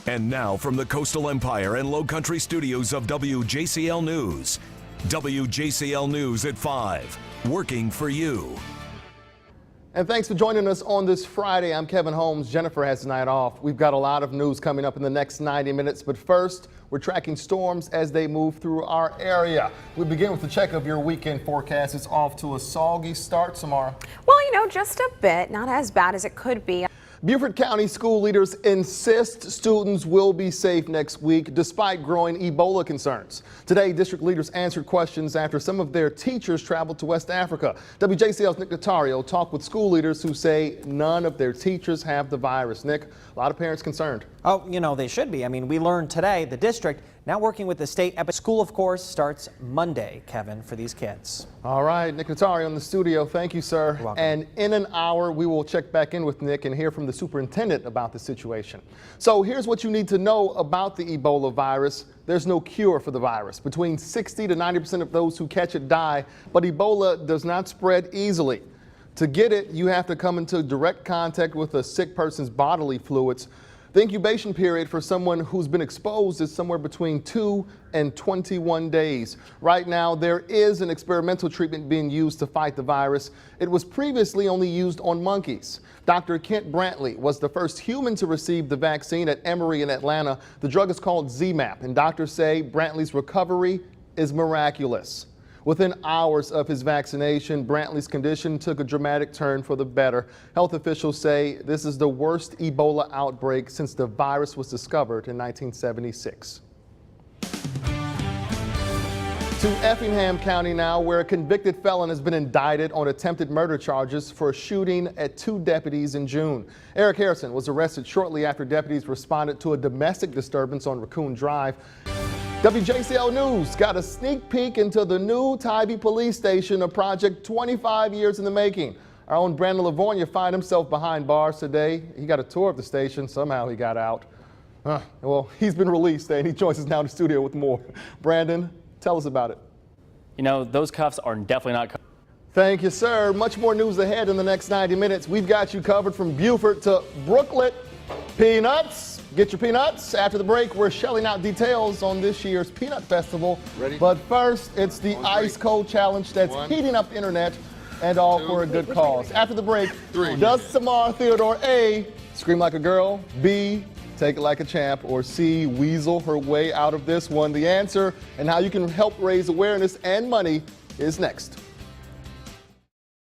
And now from the Coastal Empire and Low Country studios of WJCL News. WJCL News at 5, working for you. And thanks for joining us on this Friday. I'm Kevin Holmes. Jennifer has the night off. We've got a lot of news coming up in the next 90 minutes, but first, we're tracking storms as they move through our area. We begin with the check of your weekend forecast. It's off to a soggy start, Samara. Well, just a bit, not as bad as it could be. Beaufort County school leaders insist students will be safe next week despite growing Ebola concerns. Today, district leaders answered questions after some of their teachers traveled to West Africa. WJCL's Nick Notario talked with school leaders who say none of their teachers have the virus. Nick, a lot of parents concerned. Oh, they should be. We learned today the district now working with the state. School, of course, starts Monday, Kevin, for these kids. All right, Nick Notario in the studio. Thank you, sir. You're welcome. And in an hour, we will check back in with Nick and hear from the superintendent about the situation. So here's what you need to know about the Ebola virus. There's no cure for the virus. Between 60 to 90% of those who catch it die, but Ebola does not spread easily. To get it, you have to come into direct contact with a sick person's bodily fluids. The incubation period for someone who's been exposed is somewhere between 2 and 21 days. Right now, there is an experimental treatment being used to fight the virus. It was previously only used on monkeys. Dr. Kent Brantley was the first human to receive the vaccine at Emory in Atlanta. The drug is called ZMapp, and doctors say Brantley's recovery is miraculous. Within hours of his vaccination, Brantley's condition took a dramatic turn for the better. Health officials say this is the worst Ebola outbreak since the virus was discovered in 1976. To Effingham County now, where a convicted felon has been indicted on attempted murder charges for a shooting at 2 deputies in June. Eric Harrison was arrested shortly after deputies responded to a domestic disturbance on Raccoon Drive. WJCL News got a sneak peek into the new Tybee Police Station, a project 25 years in the making. Our own Brandon Livornia found himself behind bars today. He got a tour of the station. Somehow he got out. Well, he's been released, and he joins us now in the studio with more. Brandon, tell us about it. Those cuffs are definitely not cuffs. Thank you, sir. Much more news ahead in the next 90 minutes. We've got you covered from Beaufort to Brooklet. Peanuts. Get your peanuts. After the break, we're shelling out details on this year's Peanut Festival. Ready? But first, it's the Ice Cold Challenge that's heating up the internet, and all for a good cause. After the break, does Samara Theodore A scream like a girl, B take it like a champ, or C weasel her way out of this one? The answer and how you can help raise awareness and money is next.